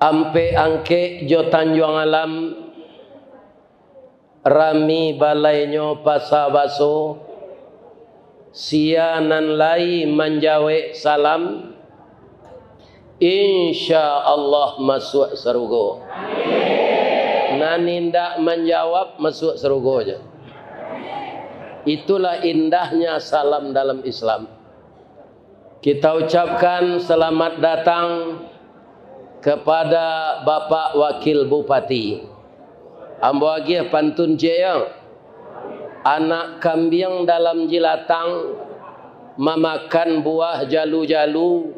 ampe angke jo Tanjung Alam rami balainyo pasabaso sianan lai manjawe salam insya Allah masuk surga. Nani ndak menjawab masuk surga aja. Itulah indahnya salam dalam Islam. Kita ucapkan selamat datang kepada Bapak Wakil Bupati. Ambo agi pantun jaya. Anak kambing dalam jilatang memakan buah jalu-jalu,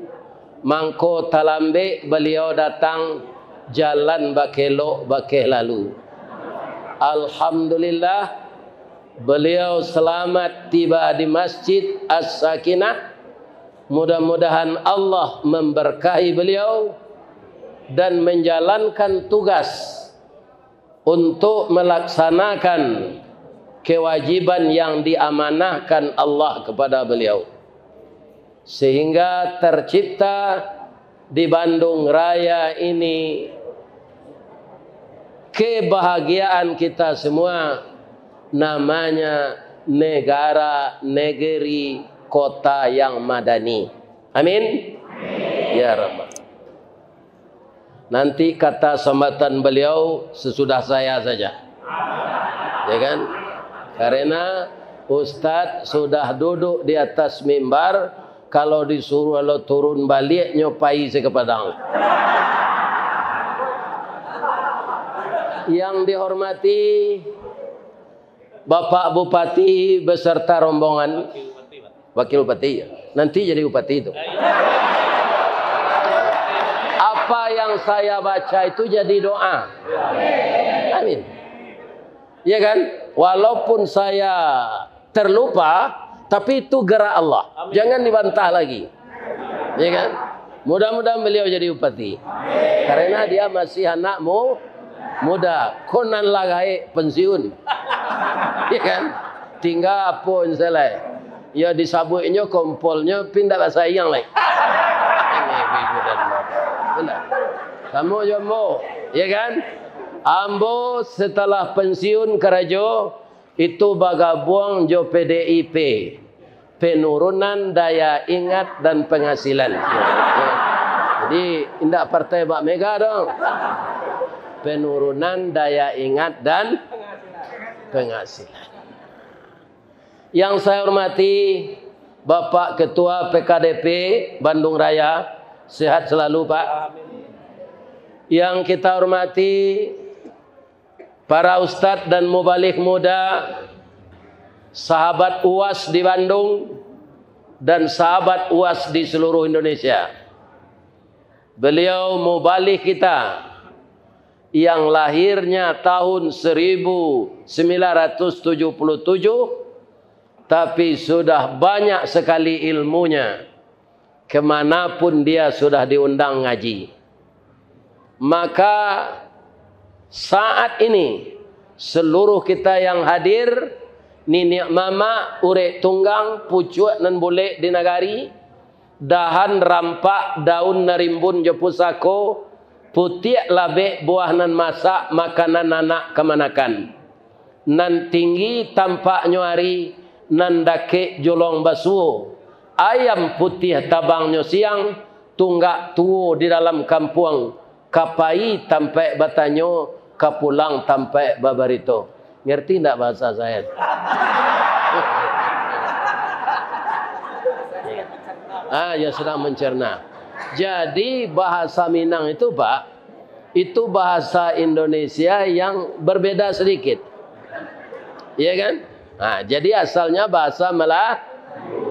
mangko talambe beliau datang jalan bakelok bakeh lalu. Alhamdulillah beliau selamat tiba di Masjid As-Sakinah. Mudah-mudahan Allah memberkahi beliau dan menjalankan tugas untuk melaksanakan kewajiban yang diamanahkan Allah kepada beliau, sehingga tercipta di Bandung Raya ini kebahagiaan kita semua, namanya negara, negeri, kota yang madani. Amin. Ya Rabbal. Nanti kata sambatan beliau sesudah saya saja, ya kan? Karena Ustadz sudah duduk di atas mimbar, kalau disuruh lo turun balik nyopai sekepadang. Yang dihormati Bapak Bupati beserta rombongan, Wakil Bupati, nanti jadi Bupati itu. Apa yang saya baca itu jadi doa. Amin. Ya kan? Walaupun saya terlupa, tapi itu gerak Allah. Amin. Jangan dibantah lagi. Ya kan? Mudah-mudahan beliau jadi bupati. Karena dia masih anakmu muda. Konan lagai pensiun. Ya kan? Tinggal pun selai. Ya disabuknya kompolnya pindah bahasa yang lain. Ini ibu dan bapak. Kamu jombo, ya kan? Ambo setelah pensiun kerajo itu bagabung jo PDIP, penurunan daya ingat dan penghasilan. Jadi indak partai Pak Mega dong. Penurunan daya ingat dan penghasilan. Yang saya hormati Bapak Ketua PKDP Bandung Raya, sehat selalu Pak. Yang kita hormati para ustadz dan mubalik muda, sahabat UAS di Bandung dan sahabat UAS di seluruh Indonesia. Beliau mubalik kita yang lahirnya tahun 1977, tapi sudah banyak sekali ilmunya. Kemanapun dia sudah diundang ngaji. Maka saat ini seluruh kita yang hadir, nini mama urek tunggang pucuk nan boleh di nagari, dahan rampak daun narimbun jepusako, putih labe buah nan masak makanan anak kemanakan, nan tinggi tampak nyuari, nan dake jolong basuh, ayam putih tabangnya siang, tunggak tuo di dalam kampung, kapai tampai batanyo, kapulang tampai babarito. Ngerti tidak bahasa saya? Ya sedang mencerna. Jadi bahasa Minang itu Pak, itu bahasa Indonesia yang berbeda sedikit. Iya kan? Nah, jadi asalnya bahasa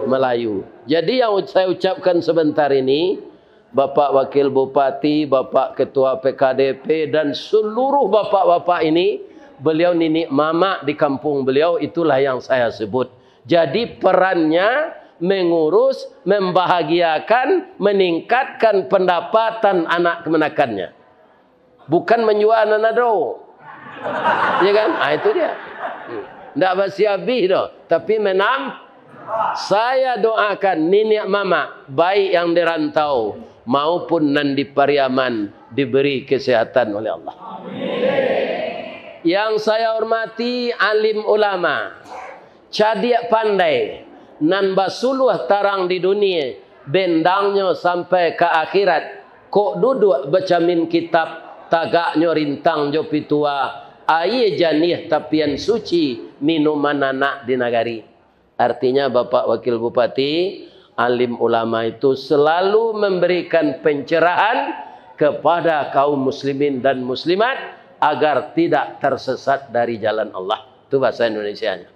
Melayu. Jadi yang saya ucapkan sebentar ini, Bapak Wakil Bupati, Bapak Ketua PKDP, dan seluruh bapak-bapak ini, beliau nini mama di kampung beliau, itulah yang saya sebut. Jadi perannya mengurus, membahagiakan, meningkatkan pendapatan anak kemenakannya. Bukan menjual nanado. Ya kan? Itu dia. Tidak basi-abi doh, tapi menam. Saya doakan nini mama baik yang dirantau maupun nan di Pariaman diberi kesehatan oleh Allah. Yang saya hormati alim ulama, cadiak pandai, nan basuluh tarang di dunia, bendangnya sampai ke akhirat, kok duduk bacamin kitab, tagaknya rintang jo pitua, aye janih tapian suci, minuman anak di nagari. Artinya Bapak Wakil Bupati, alim ulama itu selalu memberikan pencerahan kepada kaum muslimin dan muslimat, agar tidak tersesat dari jalan Allah. Itu bahasa Indonesianya.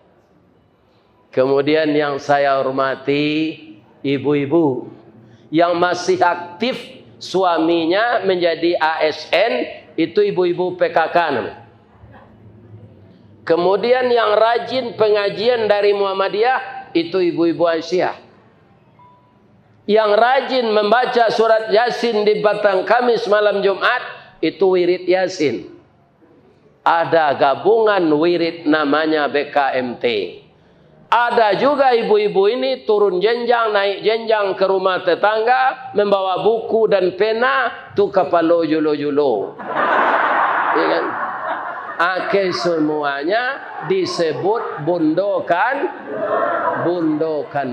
Kemudian yang saya hormati, ibu-ibu yang masih aktif suaminya menjadi ASN, itu ibu-ibu PKK namanya. Kemudian yang rajin pengajian dari Muhammadiyah, itu ibu-ibu Aisyah. Yang rajin membaca surat Yasin di Batang Kamis malam Jumat, itu wirid Yasin. Ada gabungan wirid namanya BKMT. Ada juga ibu-ibu ini turun jenjang, naik jenjang ke rumah tetangga, membawa buku dan pena, tu kapalo julo-julo. Ya kan? Ake semuanya disebut bundokan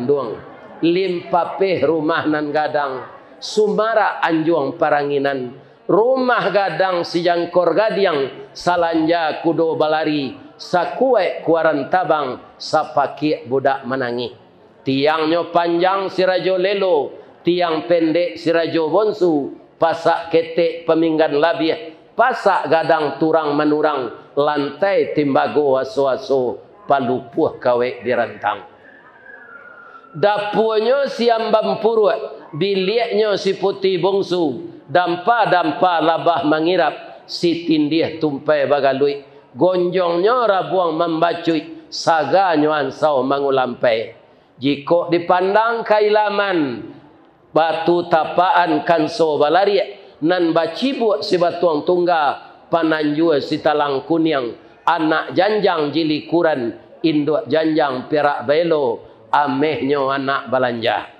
duang. Limpapeh rumah nan gadang, Sumara anjuang paranginan. Rumah gadang si jangkor gadiang, salanja kudo balari, sakue kuaran tabang, sapaki budak menangi. Tiangnya panjang si rajo lelo, tiang pendek si rajo bonsu, pasak ketek peminggan labiah, pasak gadang turang menurang, lantai timbago aso-aso, palupuh kawe dirantang. Dapurnya si ambam purut, biliknya si putih bongsu, dampa-dampa labah mengirap, si tindih tumpai bagalui, gonjongnya rabuang membacuy, saganya ansau mangulampai. Jika dipandang kailaman, batu tapaan kanso balari, nan bacibuk si batuang tungga, pananjua si talang kuniang, anak janjang jilikuran, induk janjang perak belo, amehnya anak balanja.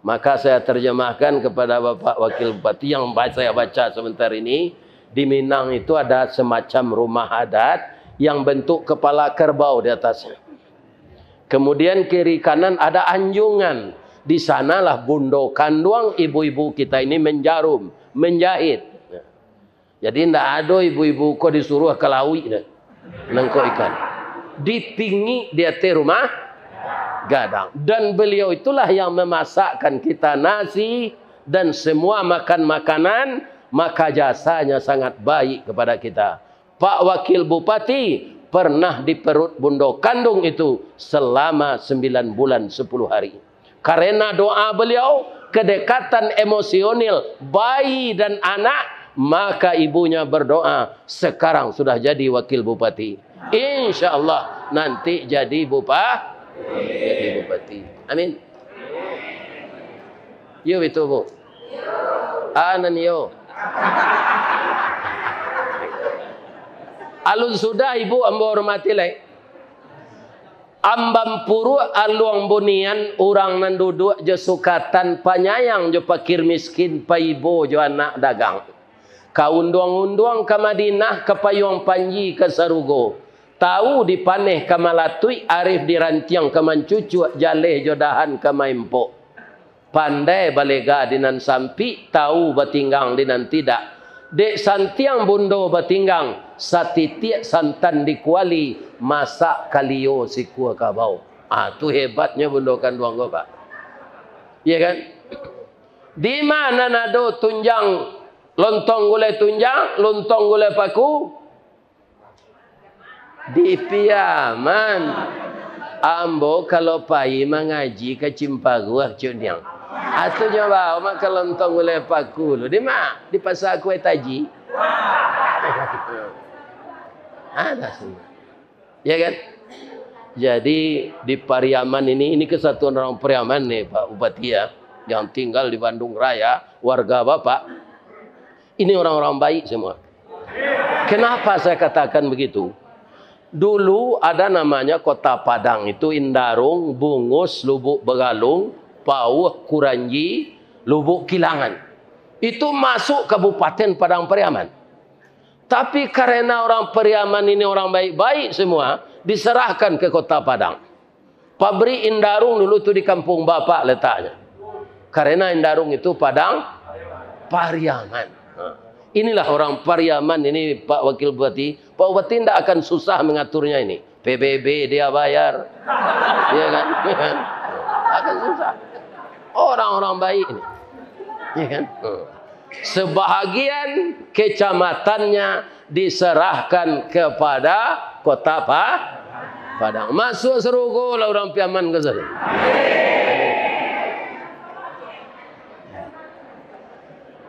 Maka saya terjemahkan kepada Bapak Wakil Bupati yang saya baca sebentar ini. Di Minang itu ada semacam rumah adat yang bentuk kepala kerbau di atasnya. Kemudian kiri kanan ada anjungan. Di sanalah bundo kanduang ibu-ibu kita ini menjarum, menjahit. Jadi tidak ada ibu-ibu kok disuruh ke laut nangkok ikan. Dipingi dia rumah gadang. Dan beliau itulah yang memasakkan kita nasi dan semua makan makanan, maka jasanya sangat baik kepada kita. Pak Wakil Bupati pernah di perut bundo kandung itu selama 9 bulan 10 hari. Karena doa beliau, kedekatan emosional bayi dan anak, maka ibunya berdoa, sekarang sudah jadi Wakil Bupati. Insya Allah nanti jadi Bupati. Jadi bupati. Amin. Yo itu bu. Anan yo. Alun sudah ibu ambo hormati lek. Ambam puru aluang bunian orang nan duduk je sukatan panyayang je pakir miskin pa ibu je anak dagang. Ka unduang-unduang ke Madinah ke payung panji ke Sarugo. Tahu dipaneh ke Malatui, arif dirantiang ke Mancucu, jaleh jodahan ke Maimpo. Pandai balega dinan sampi, tahu batinggang dinan tidak. Dek santiang bundo batinggang, satitiak santan dikuali, masak kalio si kuah kabau. Tu hebatnya bundo kanduang go pak. Iya kan? Di mana nado tunjang, lontong gulai tunjang, lontong gulai paku? Di Piaman. Ambo kalau pai mengaji ke Cimpaguah cuniang. Atau nyoba mak lontong gulai paku lu. Di mak di pasar kue taji. Ada semua. Ya kan? Jadi di Pariaman ini kesatuan orang Pariaman nih Pak Bupati ya, yang tinggal di Bandung Raya, warga Bapak. Ini orang-orang baik semua. Kenapa saya katakan begitu? Dulu ada namanya Kota Padang, itu Indarung, Bungus, Lubuk Begalung, Pauh, Kuranji, Lubuk Kilangan. itu masuk Kabupaten Padang Pariaman. Tapi karena orang Pariaman ini orang baik-baik semua, diserahkan ke Kota Padang. Pabrik Indarung dulu itu di kampung bapak letaknya. Karena Indarung itu Padang Pariaman. Inilah orang Pariaman ini, Pak Wakil Bupati. Pak Bupati tidak akan susah mengaturnya ini. PBB dia bayar. Ya kan? Akan susah. Orang-orang baik ini. Ya kan? Sebahagian kecamatannya diserahkan kepada Kota Padang. Masuk serugo lah orang Piaman ke sana.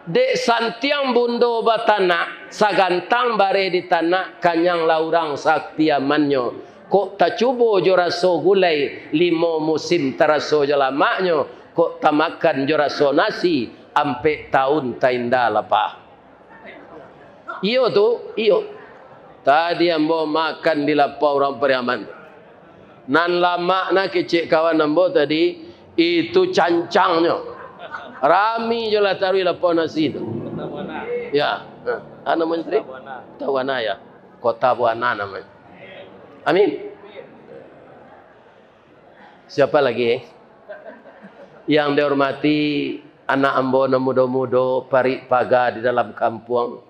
Dek santiang bundo batana sagantang bare di tanah kanyang laurang sakpiamanyo kok tacubo joraso gulai limo musim taraso jalamaknyo kok tamakan joraso nasi ampe tahun tainda lapah. Iyo tu, iyo. Tadi ambo makan di lapah orang Pariaman. Nan lama na kecik kawan ambo tadi itu cancangnya. Rami je lah taruh lapau nasi itu. Ya. Apa menteri? Tawana ya. Kota Buana namanya. Amin. Siapa lagi? Yang dihormati anak ambo muda-muda parik paga di dalam kampung.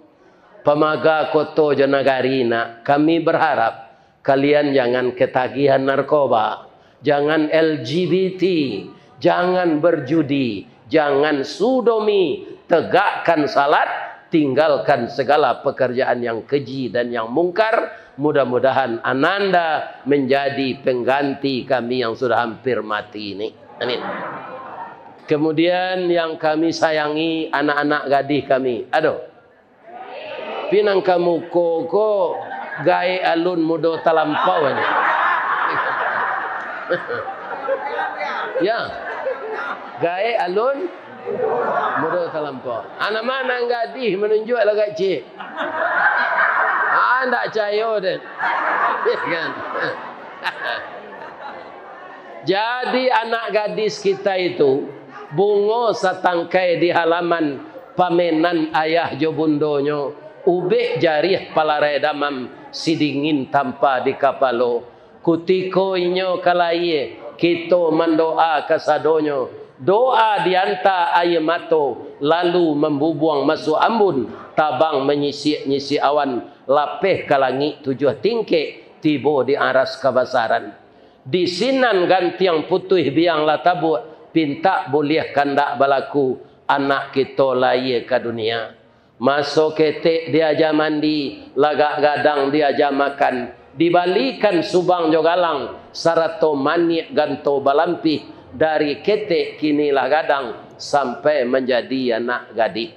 Pemaga Koto Janagarina. Kami berharap kalian jangan ketagihan narkoba. Jangan LGBT. Jangan berjudi. Jangan sodomi, tegakkan salat, tinggalkan segala pekerjaan yang keji dan yang mungkar. Mudah-mudahan ananda menjadi pengganti kami yang sudah hampir mati ini. Amin. Kemudian yang kami sayangi anak-anak gadis kami. Aduh. Pinang kamu koko gae alun mudo talampau ini. Ya. Gae alun mudo talampau. Anak mana gadis menunjuk lagak cik. Ndak cayo deh. Kan? Jadi anak gadis kita itu bungo satangkai di halaman pamenan ayah jo bundonyo ube jarih palare damam sidingin tanpa di kapalo kutiko inyo kalaye kita mendoa kasadonyo doa dianta ayemato lalu membubuang masuk ambun tabang menyisi awan lapeh kalangi 7 tingkek tibo di aras kabasaran di sinan gantiang putih biang latabu pinta boleh kandak balaku anak kita laye ke dunia masuk ketek diaja mandi lagak gadang diaja makan dibalikan subang jogalang sarato manik ganto balampih dari ketek kinilah gadang sampai menjadi anak gadis.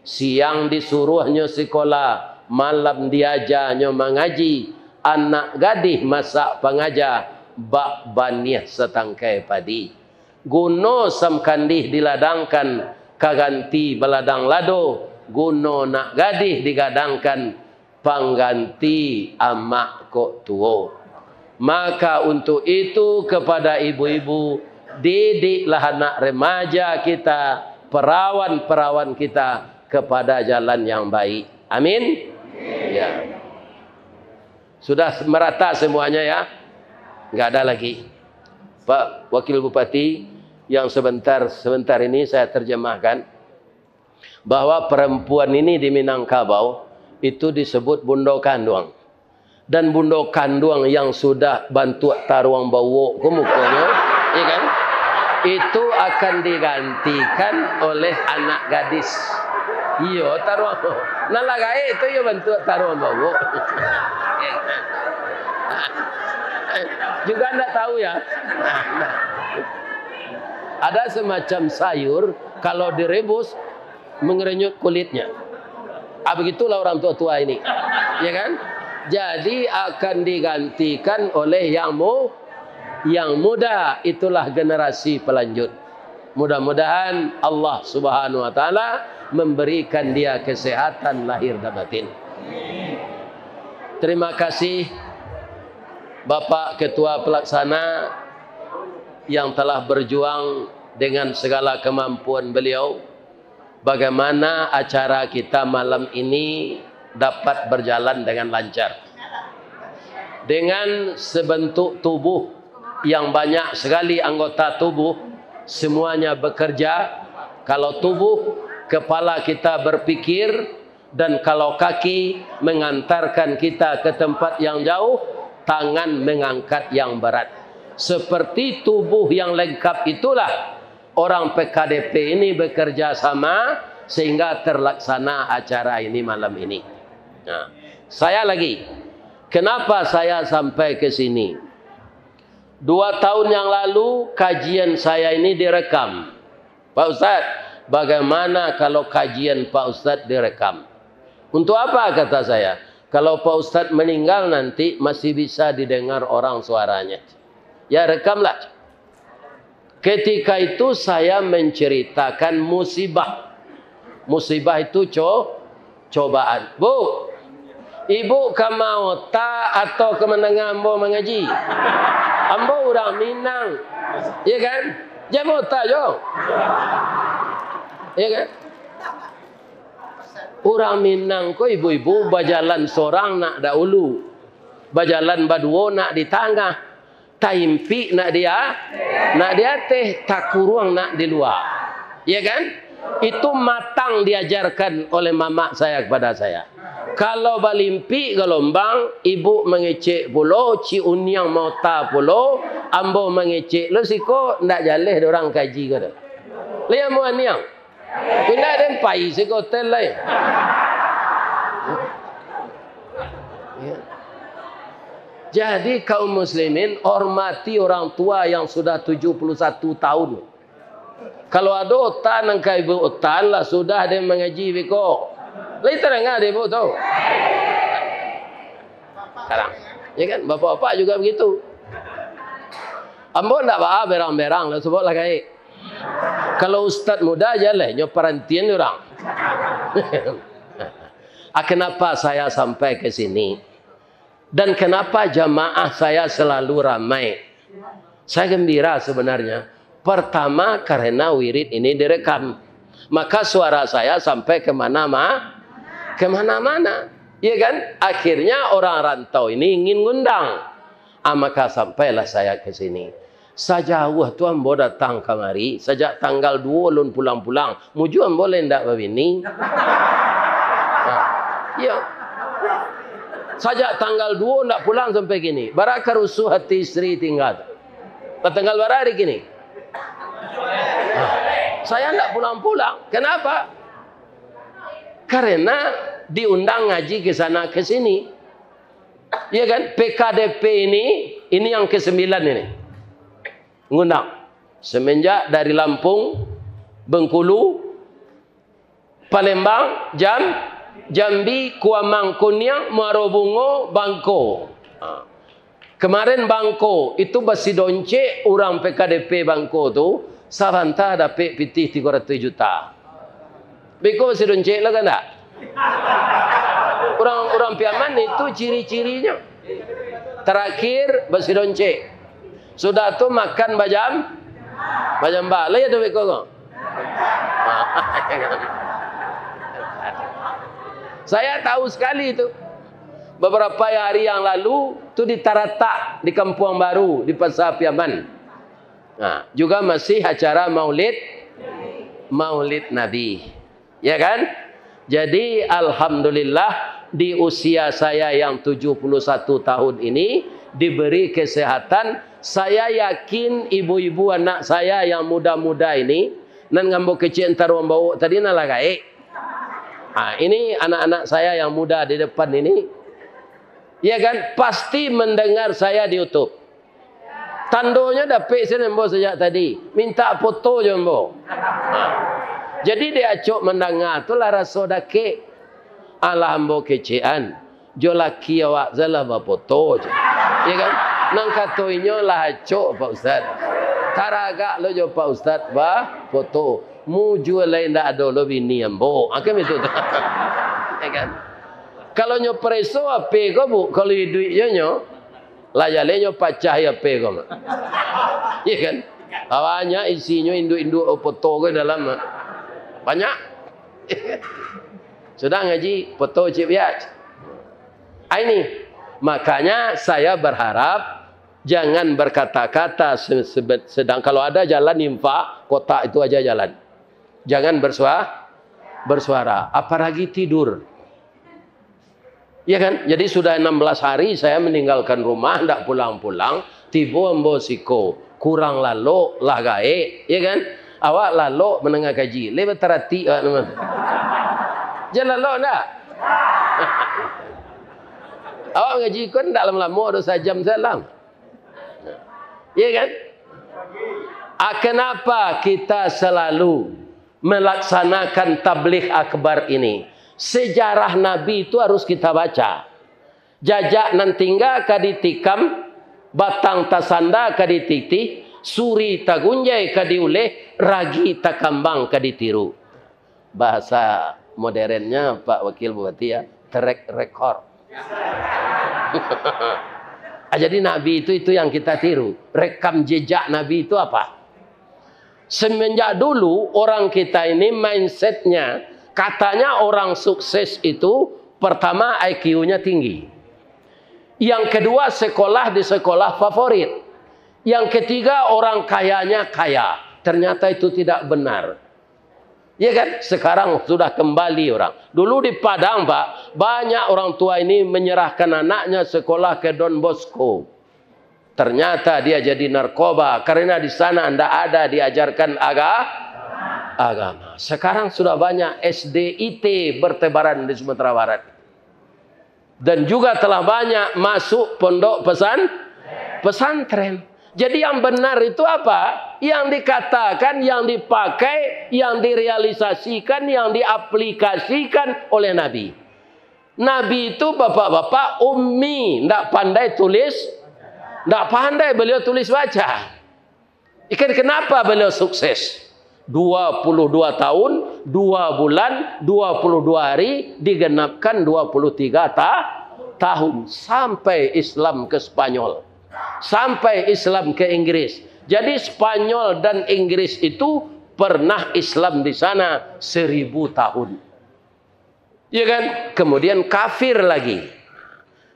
Siang disuruhnya sekolah, malam diajarnya mengaji. Anak gadis masak pengajar, bak banih setangkai padi. Guno samkandih diladangkan, kaganti beladang lado. Guno nak gadis digadangkan, pangganti amak kok tuo. Maka untuk itu kepada ibu-ibu, didiklah anak remaja kita, perawan-perawan kita kepada jalan yang baik. Amin. Ya. Sudah merata semuanya ya? Enggak ada lagi. Pak Wakil Bupati yang sebentar ini saya terjemahkan bahwa perempuan ini di Minangkabau itu disebut bundo kanduang. Dan bundo kanduang yang sudah bantu taruang bawa ke mukanya, ya kan? Itu akan digantikan oleh anak gadis. Iyo taruang. Nah lagai itu yo bantu taruang bawa. Juga anda tahu ya. Ada semacam sayur kalau direbus mengerenyut kulitnya. Begitulah orang tua-tua ini, ya kan? Jadi akan digantikan oleh yang muda, itulah generasi pelanjut. Mudah-mudahan Allah Subhanahu wa taala memberikan dia kesehatan lahir dan batin. Terima kasih Bapak Ketua Pelaksana yang telah berjuang dengan segala kemampuan beliau bagaimana acara kita malam ini dapat berjalan dengan lancar. Dengan sebentuk tubuh yang banyak sekali anggota tubuh, semuanya bekerja. Kalau tubuh, kepala kita berpikir, dan kalau kaki mengantarkan kita ke tempat yang jauh, tangan mengangkat yang berat. Seperti tubuh yang lengkap itulah orang PKDP ini bekerja sama sehingga terlaksana acara ini malam ini. Nah, saya lagi, kenapa saya sampai ke sini? 2 tahun yang lalu kajian saya ini direkam. Pak Ustadz, bagaimana kalau kajian Pak Ustadz direkam? Untuk apa, kata saya? Kalau Pak Ustadz meninggal nanti masih bisa didengar orang suaranya. Ya, rekamlah. Ketika itu saya menceritakan musibah. Musibah itu cobaan. Bu, ibu kamau ta atau kemenangan ambo mengaji? Ambo orang Minang. Ya kan? Jangan ta jo. Ya kan? Orang Minang ko ibu-ibu bajalan sorang nak dahulu. Bajalan baduo nak di tengah. Taimpi nak dia teh tak kurang nak di luar. Ya kan? Itu matang diajarkan oleh mama saya kepada saya. Kalau balimpi gelombang, ibu mengecek pulo, ci unyang mau ta pulo, ambo mengecek. Lo siko ndak jaleh orang kaji ke dah. Lihat mu aniang. Kena den pai siko hotel lain. Ya. Jadi kaum muslimin hormati orang tua yang sudah 71 tahun. Kalau ada otan angka ibu otan lah sudah dia mengaji biko. Lai terangah dia ibu tahu. Sekarang, ya kan? Bapak-bapak juga begitu. Ambo ndak apa berang-berang lah sebab lah kai. Kalau ustaz muda aja lah nyoparantian orang. Kenapa saya sampai ke sini? Dan kenapa jamaah saya selalu ramai? Saya gembira sebenarnya. Pertama karena wirid ini direkam. Maka suara saya sampai kemana-mana. Ya kan? Akhirnya orang rantau ini ingin ngundang. Maka sampailah saya ke sini. Sajauh tu ambo datang kemari. Sejak tanggal 2 lun pulang-pulang. Mujuan boleh ndak begini? Ya. Sajak tanggal 2 ndak pulang sampai gini. Barak kerusuh hati istri tinggal. Tanggal berapa hari gini? Saya ndak pulang-pulang. Kenapa? Karena diundang ngaji ke sana ke sini. Ya kan? PKDP ini yang ke-9 ini. Ngundang. Semenjak dari Lampung, Bengkulu, Palembang, Jambi, Kuamang, Kunyang, Marobungo, Bangko. Kemarin Bangko itu basi donce orang PKDP Bangko tu saranta dapat pitih 300 juta. Beko basi donce lah kan tak? Orang Piaman itu ciri-cirinya. Terakhir basi donce. Sudah tu makan bajam ba. Lai ada beko kau? Saya tahu sekali itu. Beberapa hari yang lalu itu di Taratak, di Kampung Baru, di Pasar Piaman. Nah, juga masih acara Maulid Nabi. Ya kan? Jadi alhamdulillah di usia saya yang 71 tahun ini diberi kesehatan. Saya yakin ibu-ibu anak saya yang muda-muda ini nan ngambo kecil entar wambau tadi nalagai. Ini anak-anak saya yang muda di depan ini. Ya kan? Pasti mendengar saya di YouTube. Tandonya dapat saya nembo sejak tadi. Minta foto je nembo. Jadi dia acok mendengar. Itulah rasa dake. Alah ambo kecean. Jo laki awak zalah foto je. Ya kan? Nang katoinyo lah acok Pak Ustaz. Taragak lo jo Pak Ustaz foto. Mu jual lain tak ada lo bini ambo. Kan itu. Ya kan? Kalau nyo preso apa kau bu? Kalau duit nyo layale nyo pacah ya apa kau? Ya kan? Awalnya isinya induk-induk foto ke dalam banyak. Sudah ngaji foto Cik Biaj. Ini makanya saya berharap jangan berkata-kata sedang kalau ada jalan infak kotak itu aja jalan. Jangan bersuara, apalagi tidur. Ya kan? Jadi sudah 16 hari saya meninggalkan rumah, tidak pulang-pulang, tiba mbosiko, kurang lalu lagai, ya kan? Awak lalu menengah gaji, lebih terhati. Jangan lalu enggak? Awak ngaji kan tidak lama-lama, ada sejam salam. Ya kan? Kenapa kita selalu melaksanakan tabligh akbar ini? Sejarah Nabi itu harus kita baca. Jajak nantingga kaditikam, batang tasanda kadititi, suri tagunjai kadiuleh, ragi takambang kaditiru. Bahasa modernnya Pak Wakil Bupati ya, track record. Jadi Nabi itu yang kita tiru. Rekam jejak Nabi itu apa? Semenjak dulu orang kita ini mindsetnya, katanya orang sukses itu pertama IQ-nya tinggi. Yang kedua sekolah di sekolah favorit. Yang ketiga orang kayanya kaya. Ternyata itu tidak benar. Ya kan? Sekarang sudah kembali orang. Dulu di Padang Pak, banyak orang tua ini menyerahkan anaknya sekolah ke Don Bosco. Ternyata dia jadi narkoba karena di sana tidak ada diajarkan agama. Sekarang sudah banyak SDIT bertebaran di Sumatera Barat. Dan juga telah banyak masuk pondok pesantren. Jadi yang benar itu apa? Yang dikatakan, yang dipakai, yang direalisasikan, yang diaplikasikan oleh Nabi. Nabi itu bapak-bapak ummi, tidak pandai tulis, tidak pandai beliau tulis baca. Ikan kenapa beliau sukses? 22 tahun, 2 bulan, 22 hari, digenapkan 23 tahun. Sampai Islam ke Spanyol. Sampai Islam ke Inggris. Jadi Spanyol dan Inggris itu pernah Islam di sana 1000 tahun. Ya kan? Kemudian kafir lagi.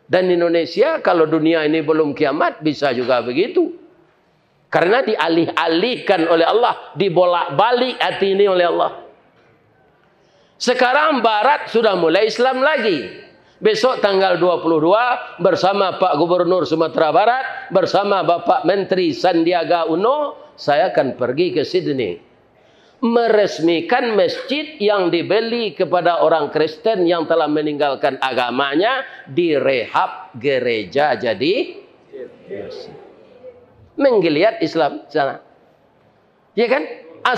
Dan Indonesia kalau dunia ini belum kiamat bisa juga begitu. Karena dialih-alihkan oleh Allah, dibolak-balik hati ini oleh Allah. Sekarang Barat sudah mulai Islam lagi. Besok tanggal 22 bersama Pak Gubernur Sumatera Barat, bersama Bapak Menteri Sandiaga Uno, saya akan pergi ke Sydney. Meresmikan masjid yang dibeli kepada orang Kristen yang telah meninggalkan agamanya, direhab gereja jadi menggeliat Islam sana. Ya kan?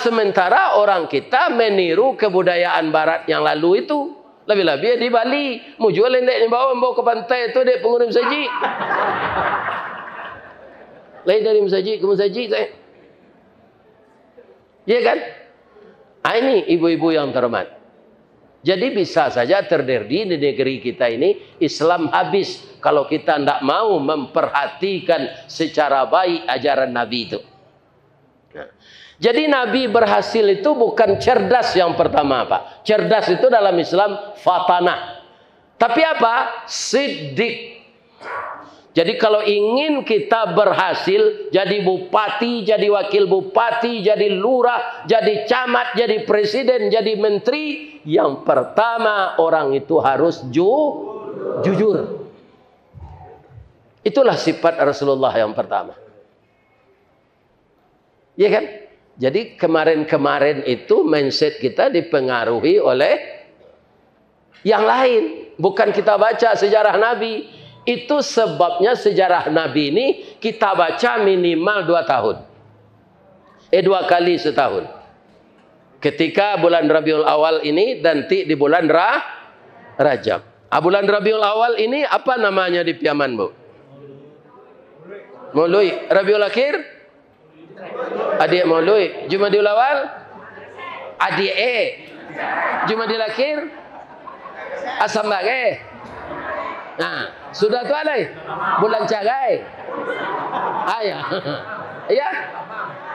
Sementara orang kita meniru kebudayaan Barat yang lalu itu. Lebih-lebih di Bali, mau jual lendek bawa ke pantai itu dek pengurim saji. Lain dari saji ke saji saya. Ya kan? Ini ibu-ibu yang terhormat. Jadi bisa saja terjadi di negeri kita ini Islam habis kalau kita tidak mau memperhatikan secara baik ajaran Nabi itu. Nah, jadi Nabi berhasil itu bukan cerdas yang pertama Pak. Cerdas itu dalam Islam fatanah. Tapi apa? Siddiq. Jadi kalau ingin kita berhasil jadi bupati, jadi wakil bupati, jadi lurah, jadi camat, jadi presiden, jadi menteri, yang pertama orang itu harus jujur. Itulah sifat Rasulullah yang pertama. Ya kan? Jadi kemarin-kemarin itu mindset kita dipengaruhi oleh yang lain. Bukan kita baca sejarah Nabi. Itu sebabnya sejarah Nabi ini kita baca minimal 2 tahun. 2 kali setahun. Ketika bulan Rabiul Awal ini nanti di bulan Rajab. Bulan Rabiul Awal ini apa namanya di Piaman, Bu? Maului. Rabiul Akhir? Adik Maului. Jumadil Awal? Adik Jumadil Akhir? Asam Bagay? Nah, sudah tu alai. Bulan Cagai. Ya. Ya.